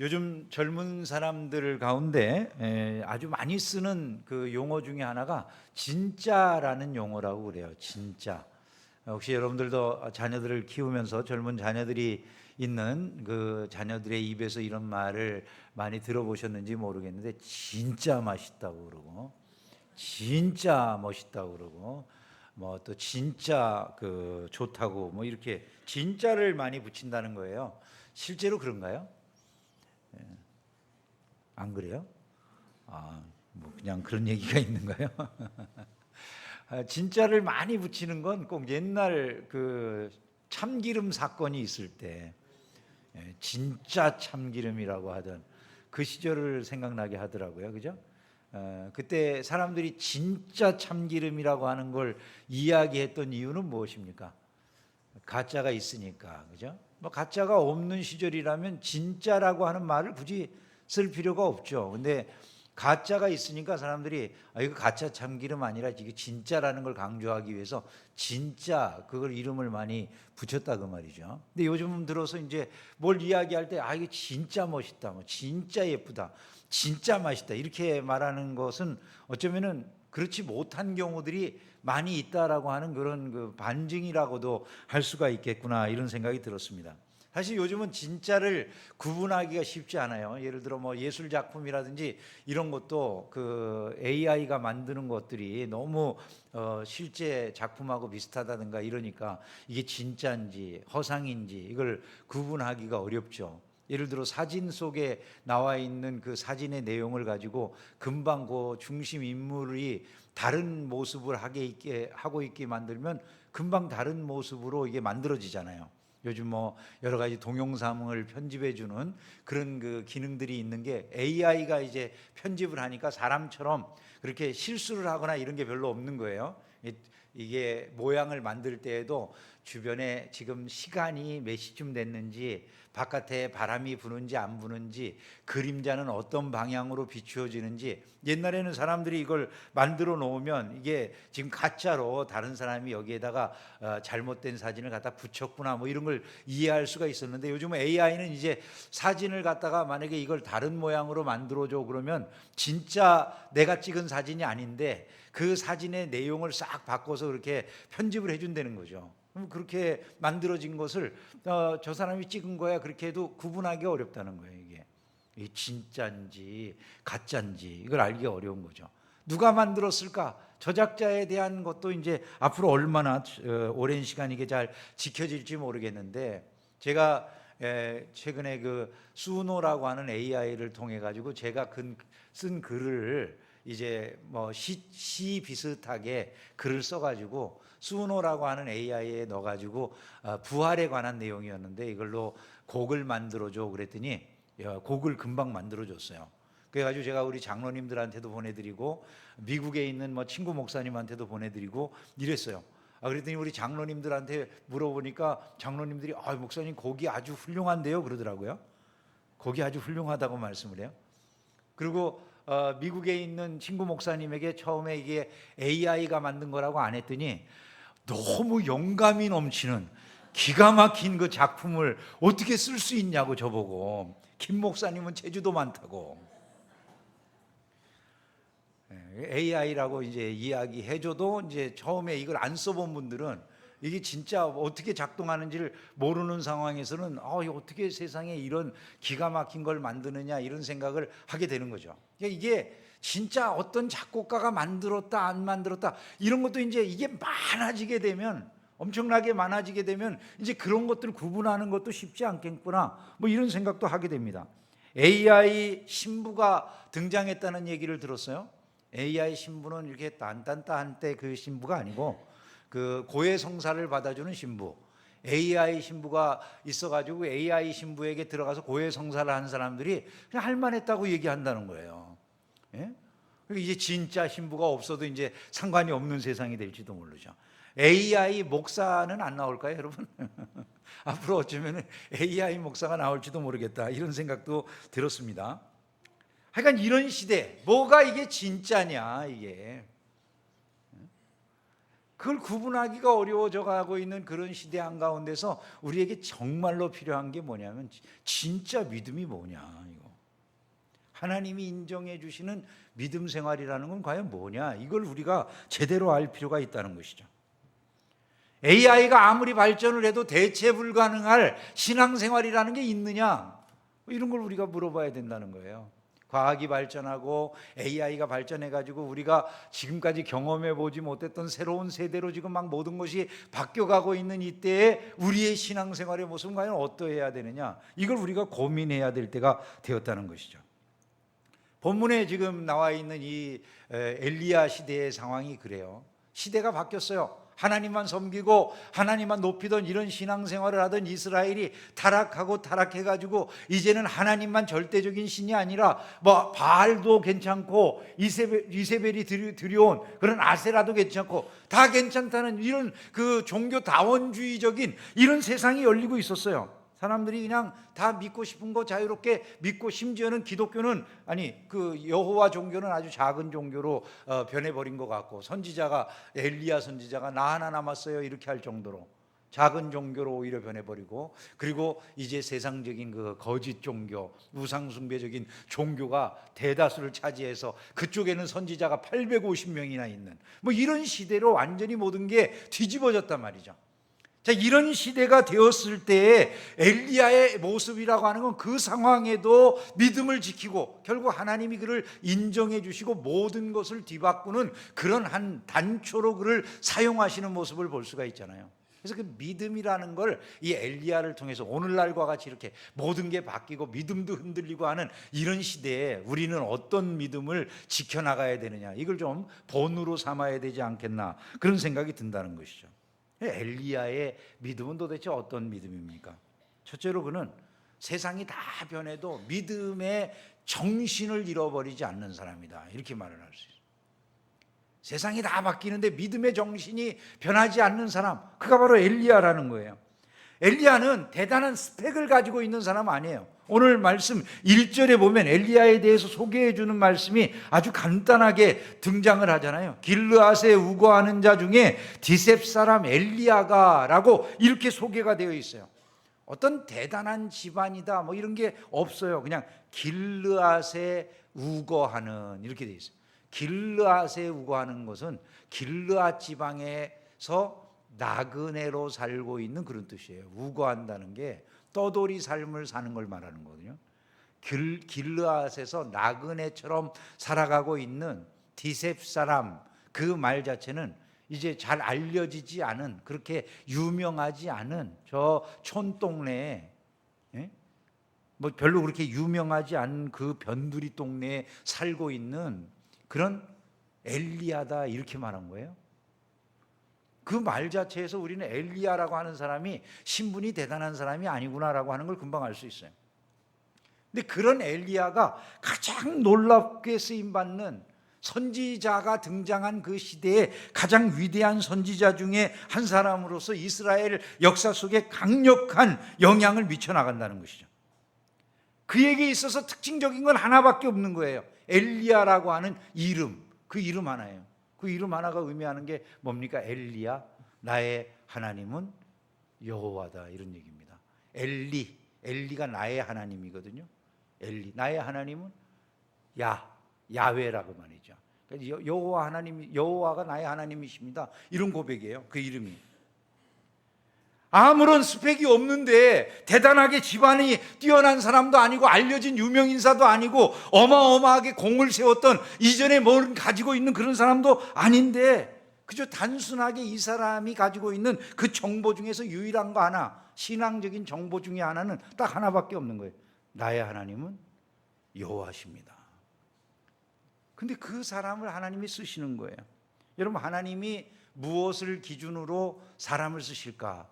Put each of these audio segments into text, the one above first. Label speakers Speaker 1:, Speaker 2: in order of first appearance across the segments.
Speaker 1: 요즘 젊은 사람들 가운데 아주 많이 쓰는 그 용어 중에 하나가 진짜라는 용어라고 그래요. 진짜. 혹시 여러분들도 자녀들을 키우면서 젊은 자녀들이 있는 그 자녀들의 입에서 이런 말을 많이 들어보셨는지 모르겠는데, 진짜 맛있다고 그러고, 진짜 멋있다고 그러고, 뭐 또 진짜 그 좋다고, 뭐 이렇게 진짜를 많이 붙인다는 거예요. 실제로 그런가요? 안 그래요? 뭐 그냥 그런 얘기가 있는가요? 진짜를 많이 붙이는 건 꼭 옛날 그 참기름 사건이 있을 때, 진짜 참기름이라고 하던 그 시절을 생각나게 하더라고요. 그죠? 그때 사람들이 진짜 참기름이라고 하는 걸 이야기했던 이유는 무엇입니까? 가짜가 있으니까. 그죠? 뭐 가짜가 없는 시절이라면 진짜라고 하는 말을 굳이 쓸 필요가 없죠. 근데 가짜가 있으니까 사람들이 이거 가짜 참기름 아니라 이게 진짜라는 걸 강조하기 위해서 진짜 그걸 이름을 많이 붙였다 그 말이죠. 근데 요즘 들어서 이제 뭘 이야기할 때 이게 진짜 멋있다, 뭐 진짜 예쁘다, 진짜 맛있다 이렇게 말하는 것은 어쩌면은 그렇지 못한 경우들이 많이 있다라고 하는 그런 그 반증이라고도 할 수가 있겠구나 이런 생각이 들었습니다. 사실 요즘은 진짜를 구분하기가 쉽지 않아요. 예를 들어 뭐 예술 작품이라든지 이런 것도 그 AI가 만드는 것들이 너무 실제 작품하고 비슷하다든가 이러니까 이게 진짜인지 허상인지 이걸 구분하기가 어렵죠. 예를 들어 사진 속에 나와 있는 그 사진의 내용을 가지고 금방 그 중심 인물이 다른 모습을 하고 있게 만들면 금방 다른 모습으로 이게 만들어지잖아요. 요즘 뭐 여러 가지 동영상을 편집해 주는 그런 그 기능들이 있는 게 AI가 이제 편집을 하니까 사람처럼 그렇게 실수를 하거나 이런 게 별로 없는 거예요. 이게 모양을 만들 때에도 주변에 지금 시간이 몇 시쯤 됐는지, 바깥에 바람이 부는지 안 부는지, 그림자는 어떤 방향으로 비추어지는지, 옛날에는 사람들이 이걸 만들어 놓으면 이게 지금 가짜로 다른 사람이 여기에다가 잘못된 사진을 갖다 붙였구나 뭐 이런 걸 이해할 수가 있었는데, 요즘은 AI는 이제 사진을 갖다가 만약에 이걸 다른 모양으로 만들어줘 그러면 진짜 내가 찍은 사진이 아닌데 그 사진의 내용을 싹 바꿔서 그렇게 편집을 해준다는 거죠. 그럼 그렇게 만들어진 것을 저 사람이 찍은 거야 그렇게 해도 구분하기 어렵다는 거예요. 이게 진짜인지 가짜인지 이걸 알기가 어려운 거죠. 누가 만들었을까? 저작자에 대한 것도 이제 앞으로 얼마나 오랜 시간 이게 잘 지켜질지 모르겠는데, 제가 최근에 그 수노라고 하는 AI를 통해 가지고 제가 쓴 글을 이제 뭐 시 비슷하게 글을 써가지고 수노라고 하는 AI에 넣어가지고 부활에 관한 내용이었는데 이걸로 곡을 만들어줘 그랬더니 곡을 금방 만들어줬어요. 그래가지고 제가 우리 장로님들한테도 보내드리고 미국에 있는 뭐 친구 목사님한테도 보내드리고 이랬어요. 그랬더니 우리 장로님들한테 물어보니까 장로님들이 목사님 곡이 아주 훌륭한데요 그러더라고요. 곡이 아주 훌륭하다고 말씀을 해요. 그리고 미국에 있는 친구 목사님에게 처음에 이게 AI가 만든 거라고 안 했더니 너무 영감이 넘치는 기가 막힌 그 작품을 어떻게 쓸 수 있냐고 저보고, 김 목사님은 제주도 많다고. AI라고 이제 이야기해줘도 이제 처음에 이걸 안 써본 분들은 이게 진짜 어떻게 작동하는지를 모르는 상황에서는 어떻게 세상에 이런 기가 막힌 걸 만드느냐 이런 생각을 하게 되는 거죠. 이게 진짜 어떤 작곡가가 만들었다 안 만들었다 이런 것도 이제 이게 많아지게 되면, 엄청나게 많아지게 되면 이제 그런 것들을 구분하는 것도 쉽지 않겠구나 뭐 이런 생각도 하게 됩니다. AI 신부가 등장했다는 얘기를 들었어요. AI 신부는 이렇게 딴딴딴 때 그 신부가 아니고 그 고해성사를 받아주는 신부, AI 신부가 있어가지고 AI 신부에게 들어가서 고해성사를 하는 사람들이 그냥 할만했다고 얘기한다는 거예요. 예? 이제 진짜 신부가 없어도 이제 상관이 없는 세상이 될지도 모르죠. AI 목사는 안 나올까요, 여러분? 앞으로 어쩌면 AI 목사가 나올지도 모르겠다 이런 생각도 들었습니다. 하여간 이런 시대, 뭐가 이게 진짜냐 이게. 그걸 구분하기가 어려워져 가고 있는 그런 시대 한가운데서 우리에게 정말로 필요한 게 뭐냐면 진짜 믿음이 뭐냐, 이거. 하나님이 인정해 주시는 믿음 생활이라는 건 과연 뭐냐, 이걸 우리가 제대로 알 필요가 있다는 것이죠. AI가 아무리 발전을 해도 대체 불가능할 신앙생활이라는 게 있느냐, 이런 걸 우리가 물어봐야 된다는 거예요. 과학이 발전하고 AI가 발전해가지고 우리가 지금까지 경험해 보지 못했던 새로운 세대로 지금 막 모든 것이 바뀌어가고 있는 이때에 우리의 신앙생활의 모습은 과연 어떠해야 되느냐, 이걸 우리가 고민해야 될 때가 되었다는 것이죠. 본문에 지금 나와 있는 이 엘리야 시대의 상황이 그래요. 시대가 바뀌었어요. 하나님만 섬기고 하나님만 높이던 이런 신앙생활을 하던 이스라엘이 타락하고 타락해가지고 이제는 하나님만 절대적인 신이 아니라 뭐 바알도 괜찮고 이세벨이 들여온 그런 아세라도 괜찮고 다 괜찮다는 이런 그 종교 다원주의적인 이런 세상이 열리고 있었어요. 사람들이 그냥 다 믿고 싶은 거 자유롭게 믿고, 심지어는 기독교는 그 여호와 종교는 아주 작은 종교로 변해버린 것 같고, 선지자가 엘리야 선지자가 나 하나 남았어요 이렇게 할 정도로 작은 종교로 오히려 변해버리고, 그리고 이제 세상적인 그 거짓 종교, 우상숭배적인 종교가 대다수를 차지해서 그쪽에는 선지자가 850명이나 있는 뭐 이런 시대로 완전히 모든 게 뒤집어졌단 말이죠. 자, 이런 시대가 되었을 때에 엘리야의 모습이라고 하는 건 그 상황에도 믿음을 지키고 결국 하나님이 그를 인정해 주시고 모든 것을 뒤바꾸는 그런 한 단초로 그를 사용하시는 모습을 볼 수가 있잖아요. 그래서 그 믿음이라는 걸 이 엘리야를 통해서 오늘날과 같이 이렇게 모든 게 바뀌고 믿음도 흔들리고 하는 이런 시대에 우리는 어떤 믿음을 지켜나가야 되느냐, 이걸 좀 본으로 삼아야 되지 않겠나, 그런 생각이 든다는 것이죠. 엘리야의 믿음은 도대체 어떤 믿음입니까? 첫째로 그는 세상이 다 변해도 믿음의 정신을 잃어버리지 않는 사람이다, 이렇게 말을 할 수 있어요. 세상이 다 바뀌는데 믿음의 정신이 변하지 않는 사람, 그가 바로 엘리야라는 거예요. 엘리야는 대단한 스펙을 가지고 있는 사람 아니에요. 오늘 말씀 1절에 보면 엘리야에 대해서 소개해 주는 말씀이 아주 간단하게 등장을 하잖아요. 길르앗에 우거하는 자 중에 디셉 사람 엘리야가 라고 이렇게 소개가 되어 있어요. 어떤 대단한 집안이다 뭐 이런 게 없어요. 그냥 길르앗에 우거하는, 이렇게 되어 있어요. 길르앗에 우거하는 것은 길르앗 지방에서 나그네로 살고 있는 그런 뜻이에요. 우거한다는 게 떠돌이 삶을 사는 걸 말하는 거거든요. 길르앗에서 나그네처럼 살아가고 있는 디셉 사람, 그 말 자체는 이제 잘 알려지지 않은, 그렇게 유명하지 않은 저 촌동네에, 뭐 별로 그렇게 유명하지 않은 그 변두리 동네에 살고 있는 그런 엘리야다, 이렇게 말한 거예요. 그 말 자체에서 우리는 엘리야라고 하는 사람이 신분이 대단한 사람이 아니구나라고 하는 걸 금방 알 수 있어요. 근데 그런 엘리야가 가장 놀랍게 쓰임받는 선지자가 등장한 그 시대에 가장 위대한 선지자 중에 한 사람으로서 이스라엘 역사 속에 강력한 영향을 미쳐나간다는 것이죠. 그에게 있어서 특징적인 건 하나밖에 없는 거예요. 엘리야라고 하는 이름, 그 이름 하나예요. 그 이름 하나가 의미하는 게 뭡니까? 엘리야, 나의 하나님은 여호와다, 이런 얘기입니다. 엘리가 나의 하나님이거든요. 엘리, 나의 하나님은 야훼라고 말이죠. 여호와 하나님, 여호와가 나의 하나님이십니다, 이런 고백이에요. 그 이름이. 아무런 스펙이 없는데 대단하게 집안이 뛰어난 사람도 아니고 알려진 유명인사도 아니고 어마어마하게 공을 세웠던 이전에 뭘 가지고 있는 그런 사람도 아닌데 그저 단순하게 이 사람이 가지고 있는 그 정보 중에서 유일한 거 하나, 신앙적인 정보 중에 하나는 딱 하나밖에 없는 거예요. 나의 하나님은 여호와십니다. 근데 그 사람을 하나님이 쓰시는 거예요. 여러분, 하나님이 무엇을 기준으로 사람을 쓰실까?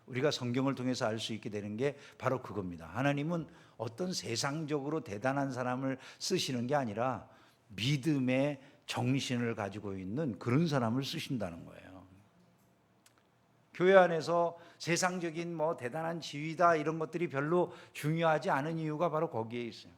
Speaker 1: 우리가 성경을 통해서 알 수 있게 되는 게 바로 그겁니다. 하나님은 어떤 세상적으로 대단한 사람을 쓰시는 게 아니라 믿음의 정신을 가지고 있는 그런 사람을 쓰신다는 거예요. 교회 안에서 세상적인 뭐 대단한 지위다 이런 것들이 별로 중요하지 않은 이유가 바로 거기에 있어요.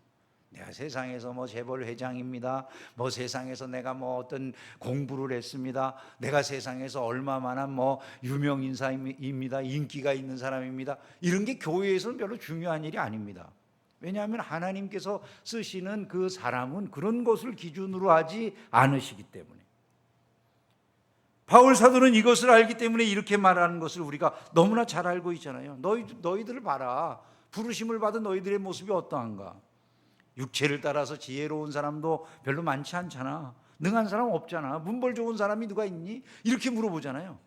Speaker 1: 내가 세상에서 뭐 재벌 회장입니다. 뭐 세상에서 내가 뭐 어떤 공부를 했습니다. 내가 세상에서 얼마만한 뭐 유명 인사입니다. 인기가 있는 사람입니다. 이런 게 교회에서는 별로 중요한 일이 아닙니다. 왜냐하면 하나님께서 쓰시는 그 사람은 그런 것을 기준으로 하지 않으시기 때문에. 바울 사도는 이것을 알기 때문에 이렇게 말하는 것을 우리가 너무나 잘 알고 있잖아요. 너희들을 봐라. 부르심을 받은 너희들의 모습이 어떠한가. 육체를 따라서 지혜로운 사람도 별로 많지 않잖아. 능한 사람 없잖아. 문벌 좋은 사람이 누가 있니? 이렇게 물어보잖아요.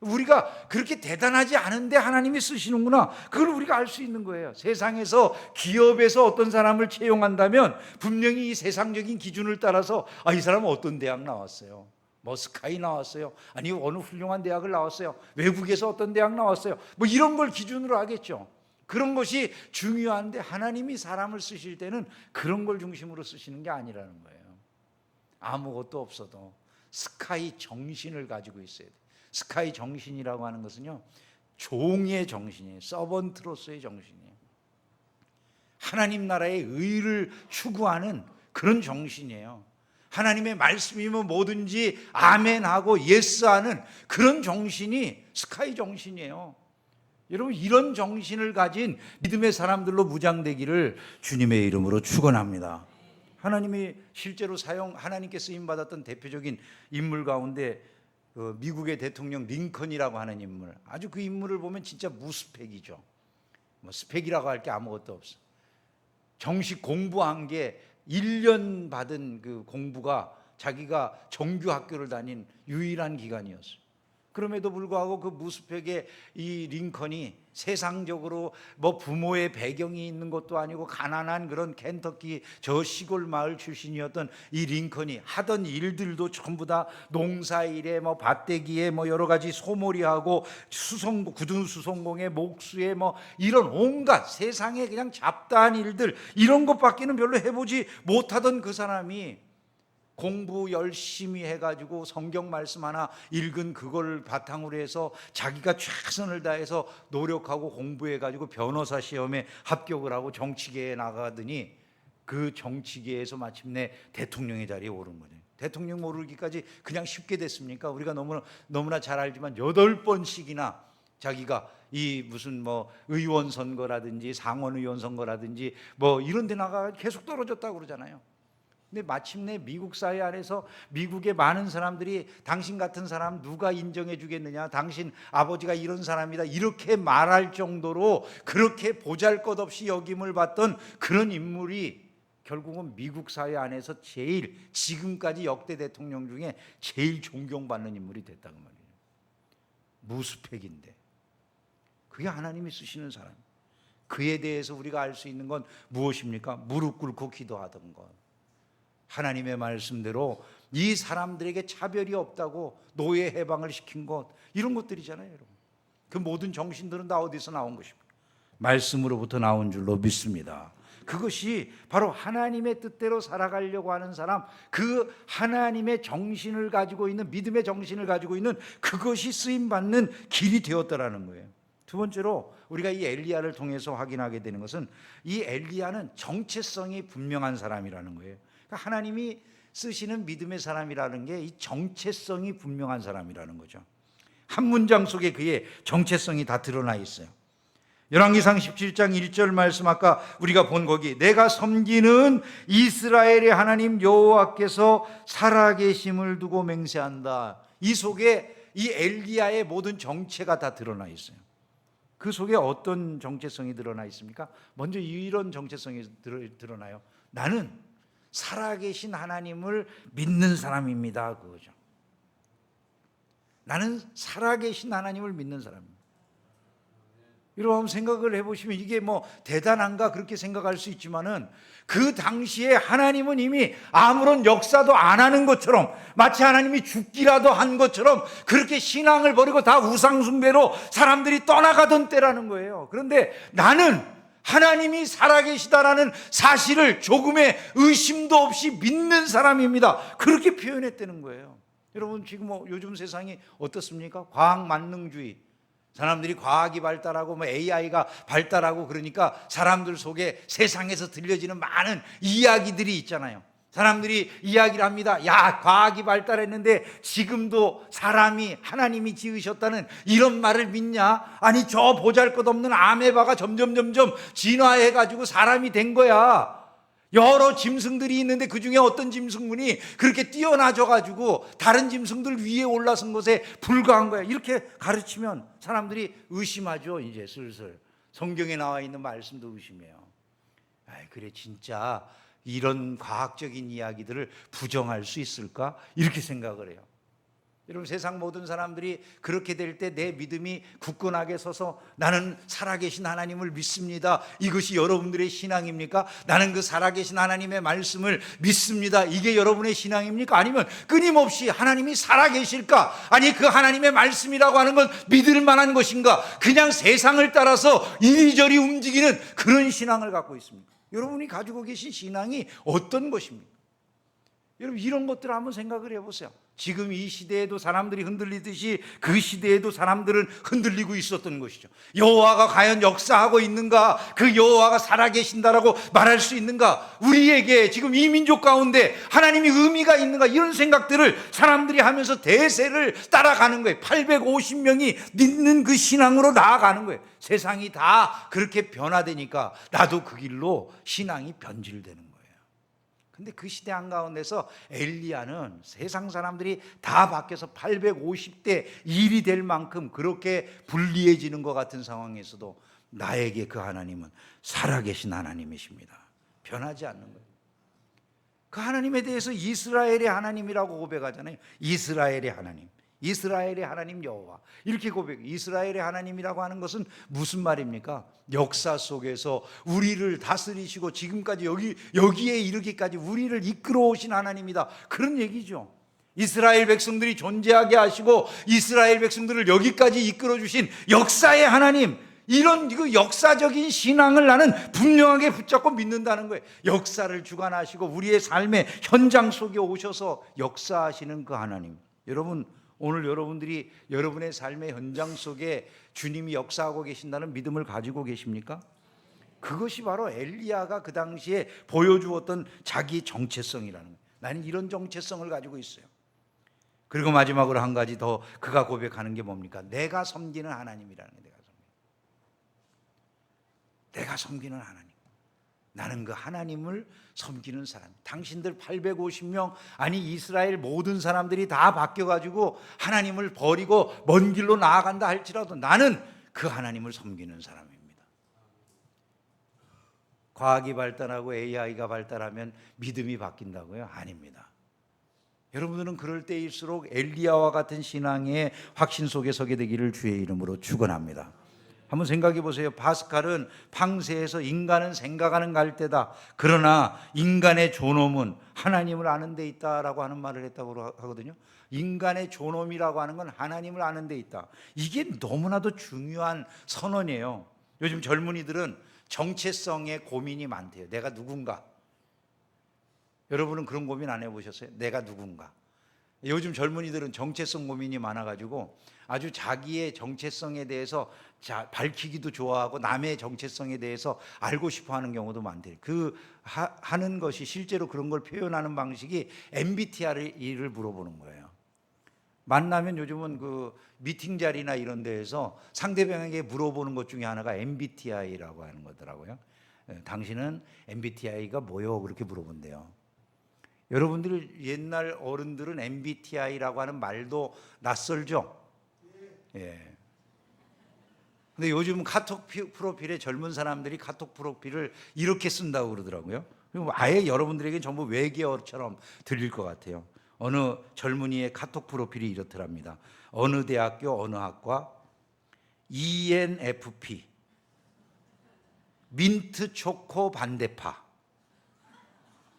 Speaker 1: 우리가 그렇게 대단하지 않은데 하나님이 쓰시는구나. 그걸 우리가 알 수 있는 거예요. 세상에서 기업에서 어떤 사람을 채용한다면 분명히 이 세상적인 기준을 따라서 이 사람은 어떤 대학 나왔어요. 뭐 스카이 나왔어요. 아니 어느 훌륭한 대학을 나왔어요. 외국에서 어떤 대학 나왔어요. 뭐 이런 걸 기준으로 하겠죠. 그런 것이 중요한데 하나님이 사람을 쓰실 때는 그런 걸 중심으로 쓰시는 게 아니라는 거예요. 아무것도 없어도 스카이 정신을 가지고 있어야 돼요. 스카이 정신이라고 하는 것은요, 종의 정신이에요. 서번트로서의 정신이에요. 하나님 나라의 의를 추구하는 그런 정신이에요. 하나님의 말씀이면 뭐든지 아멘하고 예스하는 그런 정신이 스카이 정신이에요. 여러분, 이런 정신을 가진 믿음의 사람들로 무장되기를 주님의 이름으로 축원합니다. 하나님이 실제로 하나님께 쓰임받았던 대표적인 인물 가운데 미국의 대통령 링컨이라고 하는 인물, 아주 그 인물을 보면 진짜 무스펙이죠. 뭐 스펙이라고 할 게 아무것도 없어. 정식 공부한 게 1년 받은 그 공부가 자기가 정규 학교를 다닌 유일한 기간이었어요. 그럼에도 불구하고 그 무스펙의 이 링컨이 세상적으로 뭐 부모의 배경이 있는 것도 아니고 가난한 그런 켄터키 저 시골 마을 출신이었던 이 링컨이 하던 일들도 전부 다 농사일에 뭐 밭대기에 뭐 여러 가지 소몰이하고 굳은 수송공에 목수에 뭐 이런 온갖 세상에 그냥 잡다한 일들, 이런 것밖에는 별로 해보지 못하던 그 사람이 공부 열심히 해가지고 성경 말씀 하나 읽은 그걸 바탕으로 해서 자기가 최선을 다해서 노력하고 공부해가지고 변호사 시험에 합격을 하고 정치계에 나가더니 그 정치계에서 마침내 대통령의 자리에 오른 거예요. 대통령 오르기까지 그냥 쉽게 됐습니까? 우리가 너무나 잘 알지만 8번씩이나 자기가 이 무슨 뭐 의원 선거라든지 상원의원 선거라든지 뭐 이런 데 나가 계속 떨어졌다고 그러잖아요. 근데 마침내 미국 사회 안에서 미국의 많은 사람들이 당신 같은 사람 누가 인정해 주겠느냐, 당신 아버지가 이런 사람이다, 이렇게 말할 정도로 그렇게 보잘것없이 여김을 받던 그런 인물이 결국은 미국 사회 안에서 제일, 지금까지 역대 대통령 중에 제일 존경받는 인물이 됐다고 말이에요. 무스펙인데 그게 하나님이 쓰시는 사람. 그에 대해서 우리가 알 수 있는 건 무엇입니까? 무릎 꿇고 기도하던 것. 하나님의 말씀대로 이 사람들에게 차별이 없다고 노예 해방을 시킨 것, 이런 것들이잖아요, 여러분. 그 모든 정신들은 다 어디서 나온 것입니까? 말씀으로부터 나온 줄로 믿습니다. 그것이 바로 하나님의 뜻대로 살아가려고 하는 사람, 그 하나님의 정신을 가지고 있는, 믿음의 정신을 가지고 있는 그것이 쓰임받는 길이 되었다라는 거예요. 두 번째로 우리가 이 엘리야를 통해서 확인하게 되는 것은 이 엘리야는 정체성이 분명한 사람이라는 거예요. 하나님이 쓰시는 믿음의 사람이라는 게 이 정체성이 분명한 사람이라는 거죠. 한 문장 속에 그의 정체성이 다 드러나 있어요. 열왕기상 17장 1절 말씀, 아까 우리가 본 거기, 내가 섬기는 이스라엘의 하나님 여호와께서 살아계심을 두고 맹세한다. 이 속에 이 엘리야의 모든 정체가 다 드러나 있어요. 그 속에 어떤 정체성이 드러나 있습니까? 먼저 이런 정체성이 드러나요. 나는 살아계신 하나님을 믿는 사람입니다, 그거죠. 나는 살아계신 하나님을 믿는 사람입니다. 여러분 생각을 해보시면 이게 뭐 대단한가 그렇게 생각할 수 있지만은 그 당시에 하나님은 이미 아무런 역사도 안 하는 것처럼, 마치 하나님이 죽기라도 한 것처럼 그렇게 신앙을 버리고 다 우상숭배로 사람들이 떠나가던 때라는 거예요. 그런데 나는 하나님이 살아계시다라는 사실을 조금의 의심도 없이 믿는 사람입니다, 그렇게 표현했다는 거예요. 여러분 지금 뭐 요즘 세상이 어떻습니까? 과학만능주의, 사람들이 과학이 발달하고 뭐 AI가 발달하고 그러니까 사람들 속에 세상에서 들려지는 많은 이야기들이 있잖아요. 사람들이 이야기를 합니다. 야, 과학이 발달했는데 지금도 사람이 하나님이 지으셨다는 이런 말을 믿냐? 아니, 저 보잘것없는 아메바가 점점 진화해가지고 사람이 된 거야. 여러 짐승들이 있는데 그 중에 어떤 짐승군이 그렇게 뛰어나져가지고 다른 짐승들 위에 올라선 것에 불과한 거야. 이렇게 가르치면 사람들이 의심하죠. 이제 슬슬 성경에 나와 있는 말씀도 의심해요. 그래, 진짜 이런 과학적인 이야기들을 부정할 수 있을까? 이렇게 생각을 해요. 여러분, 세상 모든 사람들이 그렇게 될 때 내 믿음이 굳건하게 서서 나는 살아계신 하나님을 믿습니다, 이것이 여러분들의 신앙입니까? 나는 그 살아계신 하나님의 말씀을 믿습니다, 이게 여러분의 신앙입니까? 아니면 끊임없이 하나님이 살아계실까? 아니, 그 하나님의 말씀이라고 하는 건 믿을 만한 것인가? 그냥 세상을 따라서 이리저리 움직이는 그런 신앙을 갖고 있습니까? 여러분이 가지고 계신 신앙이 어떤 것입니까? 여러분, 이런 것들을 한번 생각을 해보세요. 지금 이 시대에도 사람들이 흔들리듯이 그 시대에도 사람들은 흔들리고 있었던 것이죠. 여호와가 과연 역사하고 있는가? 그 여호와가 살아계신다라고 말할 수 있는가? 우리에게 지금 이 민족 가운데 하나님이 의미가 있는가? 이런 생각들을 사람들이 하면서 대세를 따라가는 거예요. 850명이 믿는 그 신앙으로 나아가는 거예요. 세상이 다 그렇게 변화되니까 나도 그 길로 신앙이 변질되는 거예요. 근데 그 시대 한가운데서 엘리야는 세상 사람들이 다 바뀌어서 850대 1이 될 만큼 그렇게 불리해지는 것 같은 상황에서도 나에게 그 하나님은 살아계신 하나님이십니다. 변하지 않는 거예요. 그 하나님에 대해서 이스라엘의 하나님이라고 고백하잖아요. 이스라엘의 하나님, 이스라엘의 하나님 여호와, 이렇게 고백해요. 이스라엘의 하나님이라고 하는 것은 무슨 말입니까? 역사 속에서 우리를 다스리시고 지금까지 여기에 이르기까지 우리를 이끌어 오신 하나님이다, 그런 얘기죠. 이스라엘 백성들이 존재하게 하시고 이스라엘 백성들을 여기까지 이끌어 주신 역사의 하나님, 이런 그 역사적인 신앙을 나는 분명하게 붙잡고 믿는다는 거예요. 역사를 주관하시고 우리의 삶의 현장 속에 오셔서 역사하시는 그 하나님. 여러분, 오늘 여러분들이 여러분의 삶의 현장 속에 주님이 역사하고 계신다는 믿음을 가지고 계십니까? 그것이 바로 엘리야가 그 당시에 보여주었던 자기 정체성이라는 거예요. 나는 이런 정체성을 가지고 있어요. 그리고 마지막으로 한 가지 더 그가 고백하는 게 뭡니까? 내가 섬기는 하나님이라는 거예요. 내가 섬기는 하나님. 나는 그 하나님을 섬기는 사람. 당신들 850명, 아니 이스라엘 모든 사람들이 다 바뀌어가지고 하나님을 버리고 먼 길로 나아간다 할지라도 나는 그 하나님을 섬기는 사람입니다. 과학이 발달하고 AI가 발달하면 믿음이 바뀐다고요? 아닙니다. 여러분들은 그럴 때일수록 엘리야와 같은 신앙의 확신 속에 서게 되기를 주의 이름으로 축원합니다. 한번 생각해 보세요. 파스칼은 팡세에서 인간은 생각하는 갈대다, 그러나 인간의 존엄은 하나님을 아는 데 있다라고 하는 말을 했다고 하거든요. 인간의 존엄이라고 하는 건 하나님을 아는 데 있다. 이게 너무나도 중요한 선언이에요. 요즘 젊은이들은 정체성에 고민이 많대요. 내가 누군가. 여러분은 그런 고민 안 해보셨어요? 내가 누군가. 요즘 젊은이들은 정체성 고민이 많아가지고 아주 자기의 정체성에 대해서 밝히기도 좋아하고 남의 정체성에 대해서 알고 싶어 하는 경우도 많대요. 하는 것이 실제로 그런 걸 표현하는 방식이 MBTI를 물어보는 거예요. 만나면 요즘은 그 미팅 자리나 이런 데에서 상대방에게 물어보는 것 중에 하나가 MBTI라고 하는 거더라고요. 당신은 MBTI가 뭐요? 그렇게 물어본대요. 여러분들 옛날 어른들은 MBTI라고 하는 말도 낯설죠? 예. 근데 요즘 카톡 프로필에 젊은 사람들이 카톡 프로필을 이렇게 쓴다고 그러더라고요. 그리고 아예 여러분들에게 전부 외계어처럼 들릴 것 같아요. 어느 젊은이의 카톡 프로필이 이렇더랍니다. 어느 대학교 어느 학과, ENFP, 민트 초코 반대파,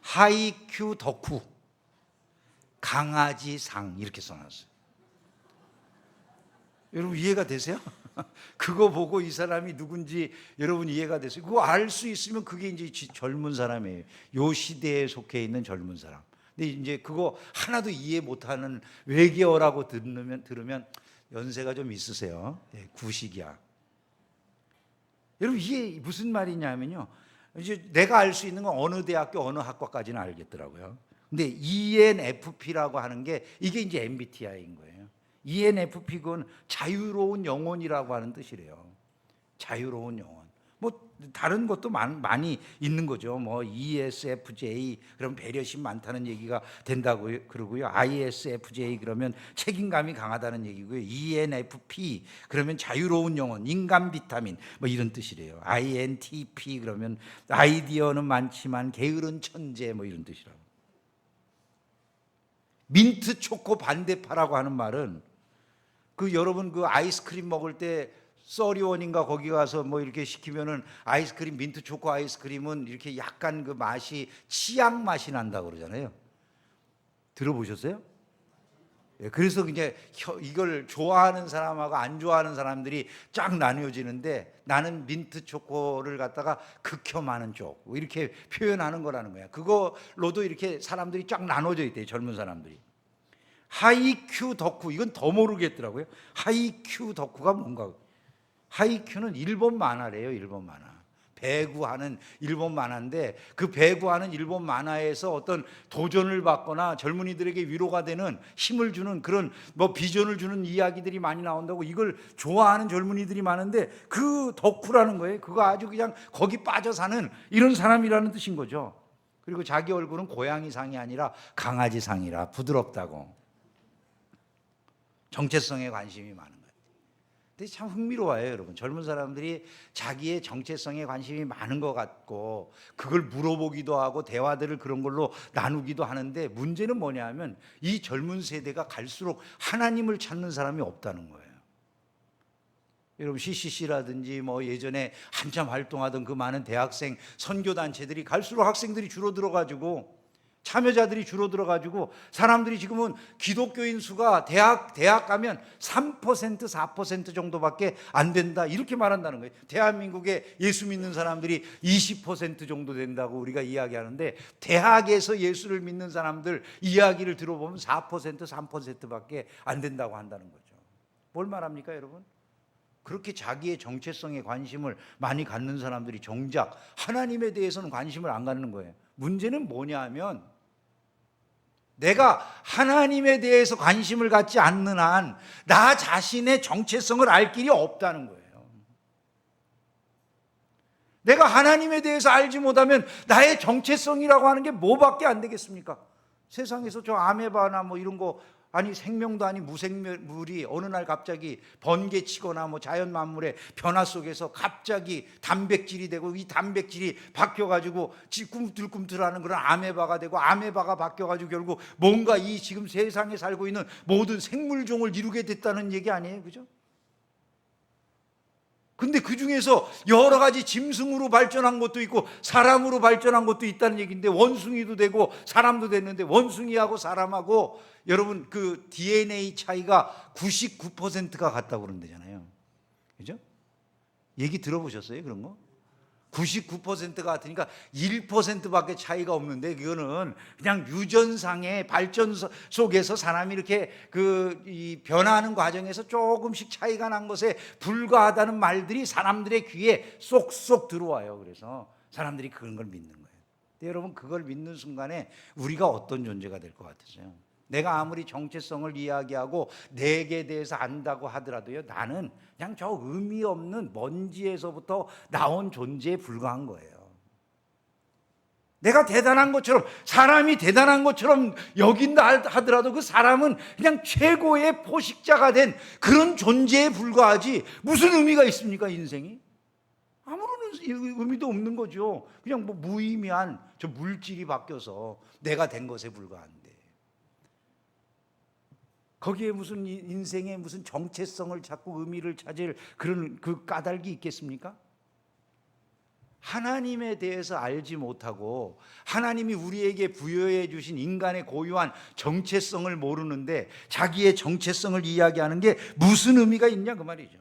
Speaker 1: 하이큐 덕후, 강아지상, 이렇게 써놨어요. 여러분 이해가 되세요? 그거 보고 이 사람이 누군지 여러분 이해가 되세요? 그거 알 수 있으면 그게 이제 젊은 사람이에요. 요 시대에 속해 있는 젊은 사람. 근데 이제 그거 하나도 이해 못하는 외계어라고 들으면 연세가 좀 있으세요. 구식이야. 여러분 이게 무슨 말이냐면요. 이제 내가 알 수 있는 건 어느 대학교 어느 학과까지는 알겠더라고요. 근데 ENFP라고 하는 게 이게 이제 MBTI인 거예요. ENFP 건 자유로운 영혼이라고 하는 뜻이래요. 자유로운 영혼. 뭐 다른 것도 많이 있는 거죠. 뭐 ESFJ 그럼 배려심 많다는 얘기가 된다고 그러고요. ISFJ 그러면 책임감이 강하다는 얘기고요. ENFP 그러면 자유로운 영혼, 인간 비타민 뭐 이런 뜻이래요. INTP 그러면 아이디어는 많지만 게으른 천재 뭐 이런 뜻이라고. 민트 초코 반대파라고 하는 말은 그 여러분 그 아이스크림 먹을 때 써리원인가 거기 가서 뭐 이렇게 시키면은 아이스크림 민트 초코 아이스크림은 이렇게 약간 그 맛이 치약 맛이 난다고 그러잖아요. 들어보셨어요? 예, 그래서 이제 이걸 좋아하는 사람하고 안 좋아하는 사람들이 쫙 나뉘어지는데 나는 민트 초코를 갖다가 극혐하는 쪽 이렇게 표현하는 거라는 거야. 그걸로도 이렇게 사람들이 쫙 나눠져 있대요. 젊은 사람들이. 하이큐 덕후 이건 더 모르겠더라고요. 하이큐 덕후가 뭔가. 하이큐는 일본 만화래요. 일본 만화. 배구하는 일본 만화인데 그 배구하는 일본 만화에서 어떤 도전을 받거나 젊은이들에게 위로가 되는 힘을 주는 그런 뭐 비전을 주는 이야기들이 많이 나온다고 이걸 좋아하는 젊은이들이 많은데 그 덕후라는 거예요. 그거 아주 그냥 거기 빠져 사는 이런 사람이라는 뜻인 거죠. 그리고 자기 얼굴은 고양이상이 아니라 강아지상이라 부드럽다고. 정체성에 관심이 많은 거예요. 근데 참 흥미로워요, 여러분. 젊은 사람들이 자기의 정체성에 관심이 많은 것 같고 그걸 물어보기도 하고 대화들을 그런 걸로 나누기도 하는데 문제는 뭐냐면 이 젊은 세대가 갈수록 하나님을 찾는 사람이 없다는 거예요. 여러분 CCC라든지 뭐 예전에 한참 활동하던 그 많은 대학생 선교단체들이 갈수록 학생들이 줄어들어가지고 참여자들이 줄어들어가지고 사람들이 지금은 기독교인 수가 대학 가면 3% 4% 정도밖에 안 된다 이렇게 말한다는 거예요. 대한민국에 예수 믿는 사람들이 20% 정도 된다고 우리가 이야기하는데 대학에서 예수를 믿는 사람들 이야기를 들어보면 4% 3%밖에 안 된다고 한다는 거죠. 뭘 말합니까 여러분? 그렇게 자기의 정체성에 관심을 많이 갖는 사람들이 정작 하나님에 대해서는 관심을 안 갖는 거예요. 문제는 뭐냐 하면 내가 하나님에 대해서 관심을 갖지 않는 한 나 자신의 정체성을 알 길이 없다는 거예요. 내가 하나님에 대해서 알지 못하면 나의 정체성이라고 하는 게 뭐밖에 안 되겠습니까? 세상에서 저 아메바나 뭐 이런 거 아니 생명도 아닌 무생물이 어느 날 갑자기 번개치거나 뭐 자연 만물의 변화 속에서 갑자기 단백질이 되고 이 단백질이 바뀌어가지고 꿈틀꿈틀하는 그런 아메바가 되고 아메바가 바뀌어가지고 결국 뭔가 이 지금 세상에 살고 있는 모든 생물종을 이루게 됐다는 얘기 아니에요, 그죠? 근데 그 중에서 여러 가지 짐승으로 발전한 것도 있고 사람으로 발전한 것도 있다는 얘기인데 원숭이도 되고 사람도 됐는데 원숭이하고 사람하고 여러분 그 DNA 차이가 99%가 같다고 그런다잖아요. 그죠? 얘기 들어보셨어요? 그런 거? 99%가 같으니까 1%밖에 차이가 없는데 그거는 그냥 유전상의 발전 속에서 사람이 이렇게 이 변화하는 과정에서 조금씩 차이가 난 것에 불과하다는 말들이 사람들의 귀에 쏙쏙 들어와요. 그래서 사람들이 그런 걸 믿는 거예요. 근데 여러분 그걸 믿는 순간에 우리가 어떤 존재가 될 것 같으세요? 내가 아무리 정체성을 이야기하고 내게 대해서 안다고 하더라도요, 나는 그냥 저 의미 없는 먼지에서부터 나온 존재에 불과한 거예요. 내가 대단한 것처럼 사람이 대단한 것처럼 여긴다 하더라도 그 사람은 그냥 최고의 포식자가 된 그런 존재에 불과하지 무슨 의미가 있습니까, 인생이? 아무런 의미도 없는 거죠. 그냥 뭐 무의미한 저 물질이 바뀌어서 내가 된 것에 불과한데 거기에 무슨 인생에 무슨 정체성을 찾고 의미를 찾을 그런 그 까닭이 있겠습니까? 하나님에 대해서 알지 못하고 하나님이 우리에게 부여해 주신 인간의 고유한 정체성을 모르는데 자기의 정체성을 이야기하는 게 무슨 의미가 있냐 그 말이죠.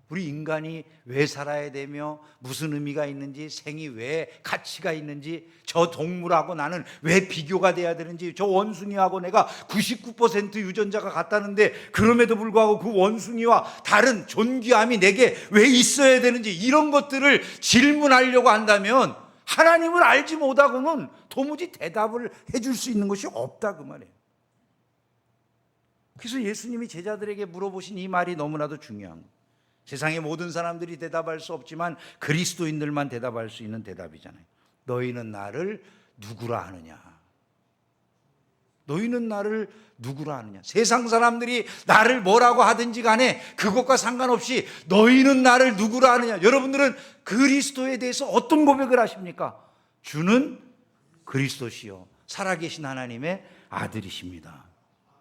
Speaker 1: 우리 인간이 왜 살아야 되며 무슨 의미가 있는지, 생이 왜 가치가 있는지, 저 동물하고 나는 왜 비교가 돼야 되는지, 저 원숭이하고 내가 99% 유전자가 같다는데 그럼에도 불구하고 그 원숭이와 다른 존귀함이 내게 왜 있어야 되는지, 이런 것들을 질문하려고 한다면 하나님을 알지 못하고는 도무지 대답을 해줄 수 있는 것이 없다, 그 말이에요. 그래서 예수님이 제자들에게 물어보신 이 말이 너무나도 중요한 거예요. 세상의 모든 사람들이 대답할 수 없지만 그리스도인들만 대답할 수 있는 대답이잖아요. 너희는 나를 누구라 하느냐? 너희는 나를 누구라 하느냐? 세상 사람들이 나를 뭐라고 하든지 간에 그것과 상관없이 너희는 나를 누구라 하느냐? 여러분들은 그리스도에 대해서 어떤 고백을 하십니까? 주는 그리스도시요 살아계신 하나님의 아들이십니다.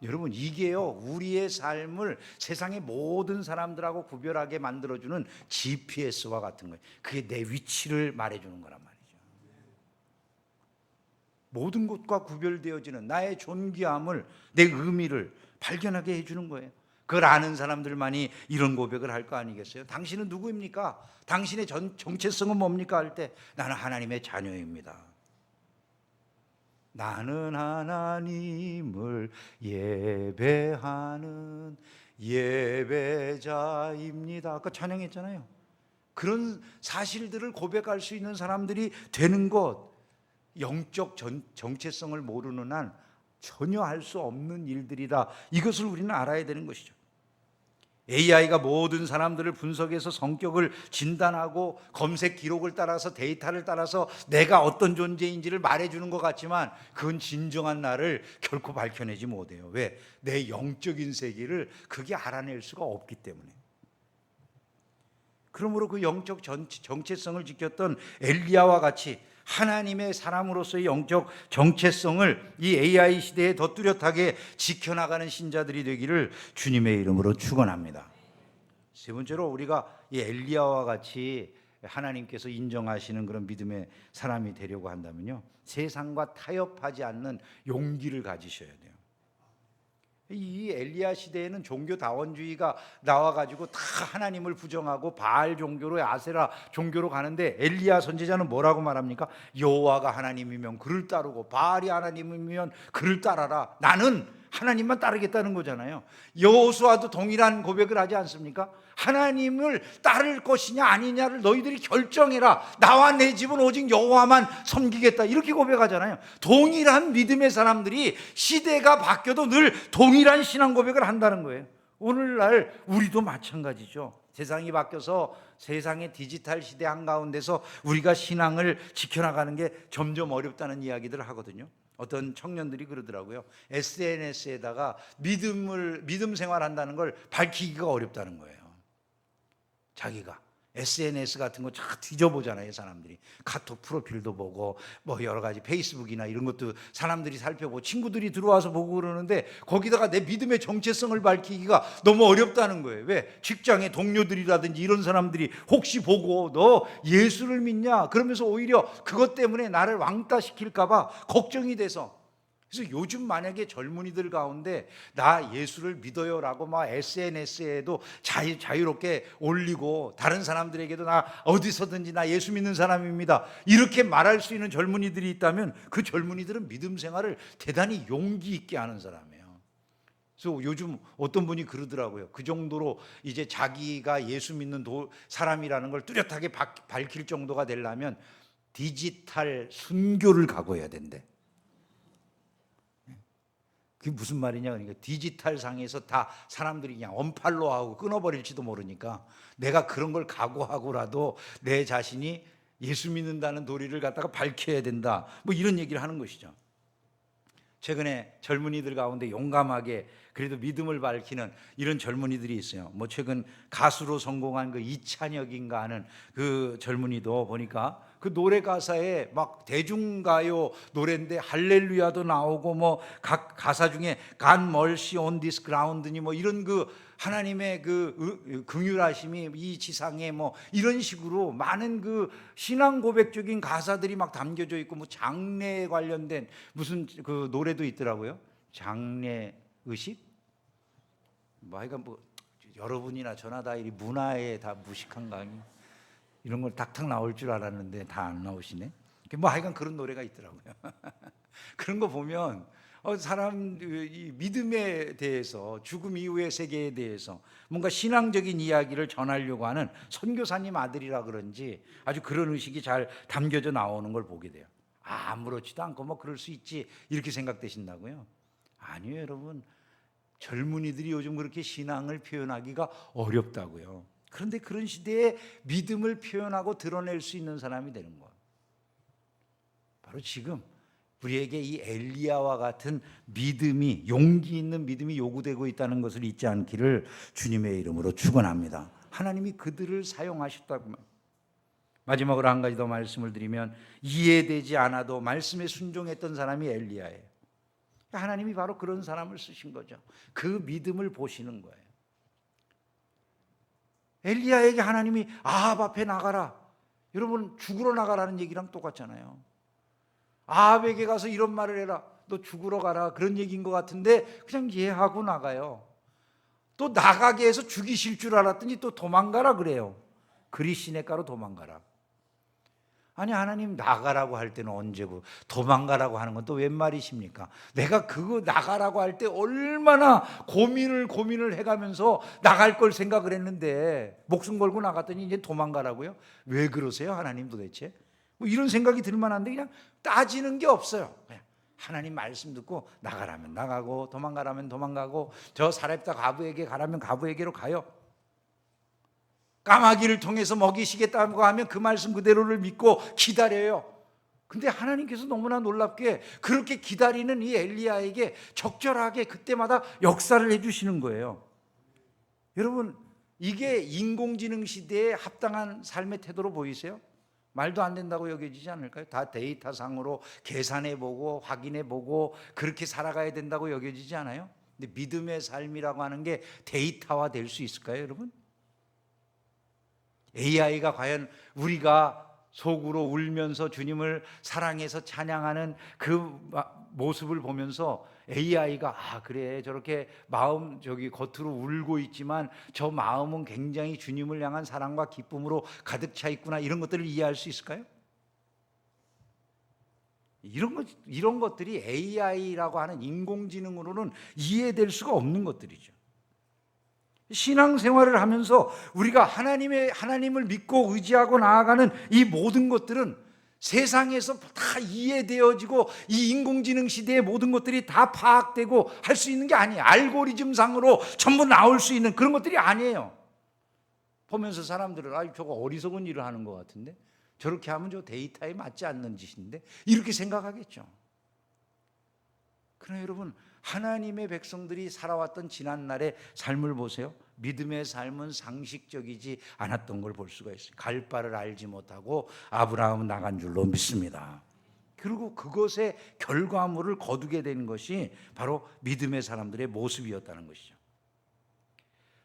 Speaker 1: 여러분, 이게요, 우리의 삶을 세상의 모든 사람들하고 구별하게 만들어주는 GPS와 같은 거예요. 그게 내 위치를 말해주는 거란 말이죠. 모든 것과 구별되어지는 나의 존귀함을, 내 의미를 발견하게 해주는 거예요. 그걸 아는 사람들만이 이런 고백을 할 거 아니겠어요? 당신은 누구입니까? 당신의 정체성은 뭡니까? 할 때 나는 하나님의 자녀입니다. 나는 하나님을 예배하는 예배자입니다. 아까 찬양했잖아요. 그런 사실들을 고백할 수 있는 사람들이 되는 것, 영적 정체성을 모르는 한 전혀 할 수 없는 일들이다. 이것을 우리는 알아야 되는 것이죠. AI가 모든 사람들을 분석해서 성격을 진단하고 검색 기록을 따라서 데이터를 따라서 내가 어떤 존재인지를 말해주는 것 같지만 그건 진정한 나를 결코 밝혀내지 못해요. 왜? 내 영적인 세계를 그게 알아낼 수가 없기 때문에. 그러므로 그 영적 정체성을 지켰던 엘리야와 같이 하나님의 사람으로서의 영적 정체성을 이 AI 시대에 더 뚜렷하게 지켜나가는 신자들이 되기를 주님의 이름으로 축원합니다. 세 번째로 우리가 이 엘리야와 같이 하나님께서 인정하시는 그런 믿음의 사람이 되려고 한다면요, 세상과 타협하지 않는 용기를 가지셔야 돼요. 이 엘리야 시대에는 종교다원주의가 나와가지고 다 하나님을 부정하고 바알 종교로, 아세라 종교로 가는데 엘리야 선지자는 뭐라고 말합니까? 여호와가 하나님이면 그를 따르고 바알이 하나님이면 그를 따라라. 나는 하나님만 따르겠다는 거잖아요. 여호수아도 동일한 고백을 하지 않습니까? 하나님을 따를 것이냐 아니냐를 너희들이 결정해라. 나와 내 집은 오직 여호와만 섬기겠다. 이렇게 고백하잖아요. 동일한 믿음의 사람들이 시대가 바뀌어도 늘 동일한 신앙 고백을 한다는 거예요. 오늘날 우리도 마찬가지죠. 세상이 바뀌어서 세상의 디지털 시대 한가운데서 우리가 신앙을 지켜나가는 게 점점 어렵다는 이야기들을 하거든요. 어떤 청년들이 그러더라고요. SNS에다가 믿음 생활한다는 걸 밝히기가 어렵다는 거예요. 자기가 SNS 같은 거 쫙 뒤져보잖아요. 사람들이 카톡 프로필도 보고 뭐 여러 가지 페이스북이나 이런 것도 사람들이 살펴보고 친구들이 들어와서 보고 그러는데 거기다가 내 믿음의 정체성을 밝히기가 너무 어렵다는 거예요. 왜? 직장의 동료들이라든지 이런 사람들이 혹시 보고 너 예수를 믿냐? 그러면서 오히려 그것 때문에 나를 왕따시킬까 봐 걱정이 돼서. 그래서 요즘 만약에 젊은이들 가운데 나 예수를 믿어요라고 막 SNS에도 자유롭게 올리고 다른 사람들에게도 나 어디서든지 나 예수 믿는 사람입니다 이렇게 말할 수 있는 젊은이들이 있다면 그 젊은이들은 믿음 생활을 대단히 용기 있게 하는 사람이에요. 그래서 요즘 어떤 분이 그러더라고요. 그 정도로 이제 자기가 예수 믿는 사람이라는 걸 뚜렷하게 밝힐 정도가 되려면 디지털 순교를 각오해야 된대. 그게 무슨 말이냐? 그러니까 디지털 상에서 다 사람들이 그냥 언팔로우하고 끊어버릴지도 모르니까 내가 그런 걸 각오하고라도 내 자신이 예수 믿는다는 도리를 갖다가 밝혀야 된다. 뭐 이런 얘기를 하는 것이죠. 최근에 젊은이들 가운데 용감하게 그래도 믿음을 밝히는 이런 젊은이들이 있어요. 뭐 최근 가수로 성공한 그 이찬혁인가 하는 그 젊은이도 보니까 그 노래 가사에 막 대중가요 노래인데 할렐루야도 나오고 뭐 각 가사 중에 God mercy on this ground니 뭐 이런 그 하나님의 그 긍휼하심이 이 지상에 뭐 이런 식으로 많은 그 신앙 고백적인 가사들이 막 담겨져 있고 뭐 장래에 관련된 무슨 그 노래도 있더라고요. 장래 의식? 뭐 하여간 뭐 여러분이나 저나 다 이 문화에 다 무식한 강의 이런 걸 탁탁 나올 줄 알았는데 다 안 나오시네. 뭐 하여간 그런 노래가 있더라고요. 그런 거 보면 사람 이 믿음에 대해서, 죽음 이후의 세계에 대해서 뭔가 신앙적인 이야기를 전하려고 하는 선교사님 아들이라 그런지 아주 그런 의식이 잘 담겨져 나오는 걸 보게 돼요. 아무렇지도 않고 뭐 그럴 수 있지 이렇게 생각되신다고요? 아니요, 여러분. 젊은이들이 요즘 그렇게 신앙을 표현하기가 어렵다고요. 그런데 그런 시대에 믿음을 표현하고 드러낼 수 있는 사람이 되는 거예요. 바로 지금 우리에게 이 엘리야와 같은 믿음이, 용기 있는 믿음이 요구되고 있다는 것을 잊지 않기를 주님의 이름으로 축원합니다. 하나님이 그들을 사용하셨다고. 마지막으로 한 가지 더 말씀을 드리면, 이해되지 않아도 말씀에 순종했던 사람이 엘리야예요. 하나님이 바로 그런 사람을 쓰신 거죠. 그 믿음을 보시는 거예요. 엘리야에게 하나님이 아합 앞에 나가라. 여러분, 죽으러 나가라는 얘기랑 똑같잖아요. 아합에게 가서 이런 말을 해라. 너 죽으러 가라. 그런 얘기인 것 같은데 그냥 예하고 나가요. 또 나가게 해서 죽이실 줄 알았더니 또 도망가라 그래요. 그리 시냇가로 도망가라. 아니, 하나님 나가라고 할 때는 언제고 도망가라고 하는 건 또 웬 말이십니까? 내가 그거 나가라고 할 때 얼마나 고민을 해가면서 나갈 걸 생각을 했는데 목숨 걸고 나갔더니 이제 도망가라고요? 왜 그러세요, 하나님 도대체? 뭐 이런 생각이 들만한데 그냥 따지는 게 없어요. 그냥 하나님 말씀 듣고 나가라면 나가고 도망가라면 도망가고, 저 사렙다 과부에게 가라면 과부에게로 가요. 까마귀를 통해서 먹이시겠다고 하면 그 말씀 그대로를 믿고 기다려요. 근데 하나님께서 너무나 놀랍게 그렇게 기다리는 이 엘리야에게 적절하게 그때마다 역사를 해주시는 거예요. 여러분, 이게 인공지능 시대에 합당한 삶의 태도로 보이세요? 말도 안 된다고 여겨지지 않을까요? 다 데이터상으로 계산해보고 확인해보고 그렇게 살아가야 된다고 여겨지지 않아요? 근데 믿음의 삶이라고 하는 게 데이터화 될 수 있을까요, 여러분? AI가 과연 우리가 속으로 울면서 주님을 사랑해서 찬양하는 그 모습을 보면서 AI가 그래 저렇게 마음 겉으로 울고 있지만 저 마음은 굉장히 주님을 향한 사랑과 기쁨으로 가득 차 있구나, 이런 것들을 이해할 수 있을까요? 이런 것들이 AI라고 하는 인공지능으로는 이해될 수가 없는 것들이죠. 신앙생활을 하면서 우리가 하나님을 믿고 의지하고 나아가는 이 모든 것들은 세상에서 다 이해되어지고 이 인공지능 시대의 모든 것들이 다 파악되고 할 수 있는 게 아니에요. 알고리즘상으로 전부 나올 수 있는 그런 것들이 아니에요. 보면서 사람들은 저거 어리석은 일을 하는 것 같은데, 저렇게 하면 저 데이터에 맞지 않는 짓인데, 이렇게 생각하겠죠. 그러나 여러분, 하나님의 백성들이 살아왔던 지난날의 삶을 보세요. 믿음의 삶은 상식적이지 않았던 걸 볼 수가 있어요. 갈 바를 알지 못하고 아브라함은 나간 줄로 믿습니다. 그리고 그것의 결과물을 거두게 된 것이 바로 믿음의 사람들의 모습이었다는 것이죠.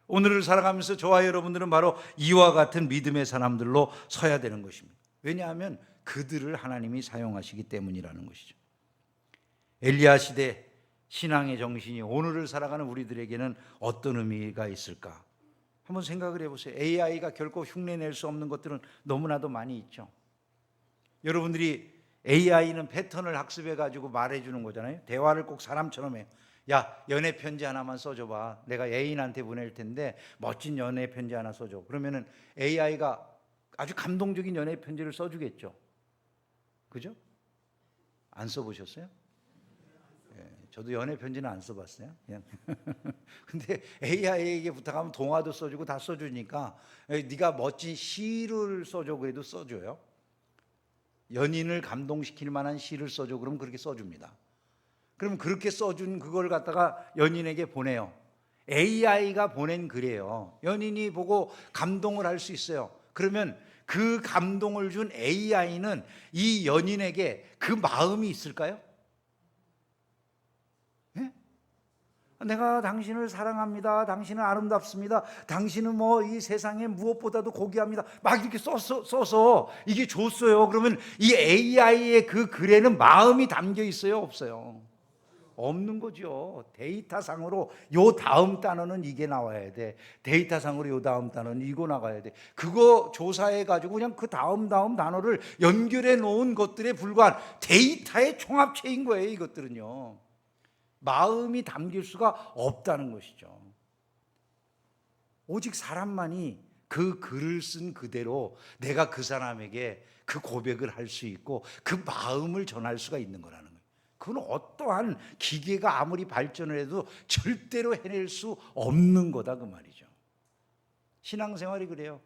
Speaker 1: 오늘을 살아가면서 저와 여러분들은 바로 이와 같은 믿음의 사람들로 서야 되는 것입니다. 왜냐하면 그들을 하나님이 사용하시기 때문이라는 것이죠. 엘리야 시대 신앙의 정신이 오늘을 살아가는 우리들에게는 어떤 의미가 있을까? 한번 생각을 해보세요. AI가 결코 흉내낼 수 없는 것들은 너무나도 많이 있죠. 여러분들이 AI는 패턴을 학습해가지고 말해주는 거잖아요. 대화를 꼭 사람처럼 해요. 야, 연애 편지 하나만 써줘봐. 내가 애인한테 보낼 텐데 멋진 연애 편지 하나 써줘. 그러면은 AI가 아주 감동적인 연애 편지를 써주겠죠. 그죠? 안 써보셨어요? 저도 연애 편지는 안 써봤어요. 그냥. 근데 AI에게 부탁하면 동화도 써주고 다 써주니까 네가 멋진 시를 써줘 그래도 써줘요. 연인을 감동시킬 만한 시를 써줘 그러면 그렇게 써줍니다. 그럼 그렇게 써준 그걸 갖다가 연인에게 보내요. AI가 보낸 글이에요. 연인이 보고 감동을 할 수 있어요. 그러면 그 감동을 준 AI는 이 연인에게 그 마음이 있을까요? 내가 당신을 사랑합니다. 당신은 아름답습니다. 당신은 뭐 이 세상에 무엇보다도 고귀합니다. 막 이렇게 써서 이게 줬어요. 그러면 이 AI의 그 글에는 마음이 담겨 있어요? 없어요? 없는 거죠. 데이터상으로 요 다음 단어는 이게 나와야 돼. 데이터상으로 요 다음 단어는 이거 나가야 돼. 그거 조사해 가지고 그냥 그 다음 단어를 연결해 놓은 것들에 불과한 데이터의 총합체인 거예요. 이것들은요. 마음이 담길 수가 없다는 것이죠. 오직 사람만이 그 글을 쓴 그대로 내가 그 사람에게 그 고백을 할 수 있고 그 마음을 전할 수가 있는 거라는 거예요. 그건 어떠한 기계가 아무리 발전을 해도 절대로 해낼 수 없는 거다 그 말이죠. 신앙생활이 그래요.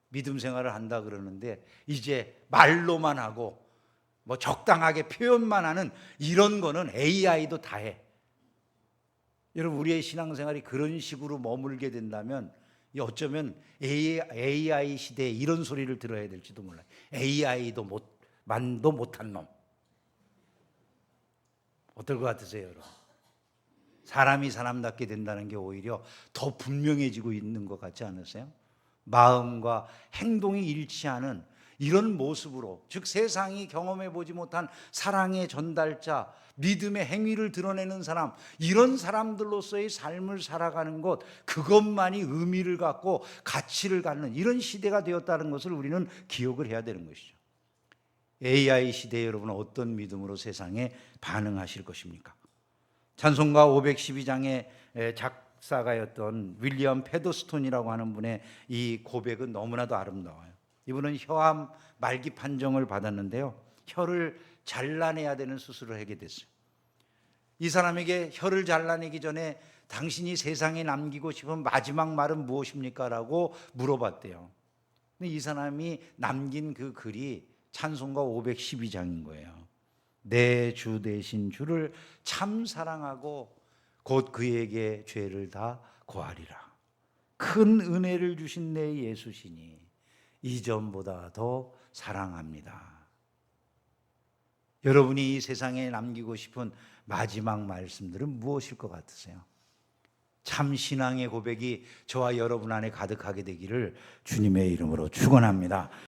Speaker 1: 믿음 생활을 한다 그러는데 이제 말로만 하고 뭐 적당하게 표현만 하는 이런 거는 AI도 다 해. 여러분 우리의 신앙생활이 그런 식으로 머물게 된다면 어쩌면 AI 시대에 이런 소리를 들어야 될지도 몰라요. AI도 만도 못한 놈. 어떨 것 같으세요, 여러분? 사람이 사람답게 된다는 게 오히려 더 분명해지고 있는 것 같지 않으세요? 마음과 행동이 일치하는 이런 모습으로, 즉 세상이 경험해 보지 못한 사랑의 전달자, 믿음의 행위를 드러내는 사람, 이런 사람들로서의 삶을 살아가는 것, 그것만이 의미를 갖고 가치를 갖는 이런 시대가 되었다는 것을 우리는 기억을 해야 되는 것이죠. AI 시대에 여러분은 어떤 믿음으로 세상에 반응하실 것입니까? 찬송가 512장의 작사가였던 윌리엄 패더스톤이라고 하는 분의 이 고백은 너무나도 아름다워요. 이분은 혀암 말기 판정을 받았는데요, 혀를 잘라내야 되는 수술을 하게 됐어요. 이 사람에게 혀를 잘라내기 전에 당신이 세상에 남기고 싶은 마지막 말은 무엇입니까? 라고 물어봤대요. 근데 이 사람이 남긴 그 글이 찬송가 512장인 거예요. 내 주 대신 주를 참 사랑하고 곧 그에게 죄를 다 고하리라. 큰 은혜를 주신 내 예수시니 이전보다 더 사랑합니다. 여러분이 이 세상에 남기고 싶은 마지막 말씀들은 무엇일 것 같으세요? 참 신앙의 고백이 저와 여러분 안에 가득하게 되기를 주님의 이름으로 축원합니다.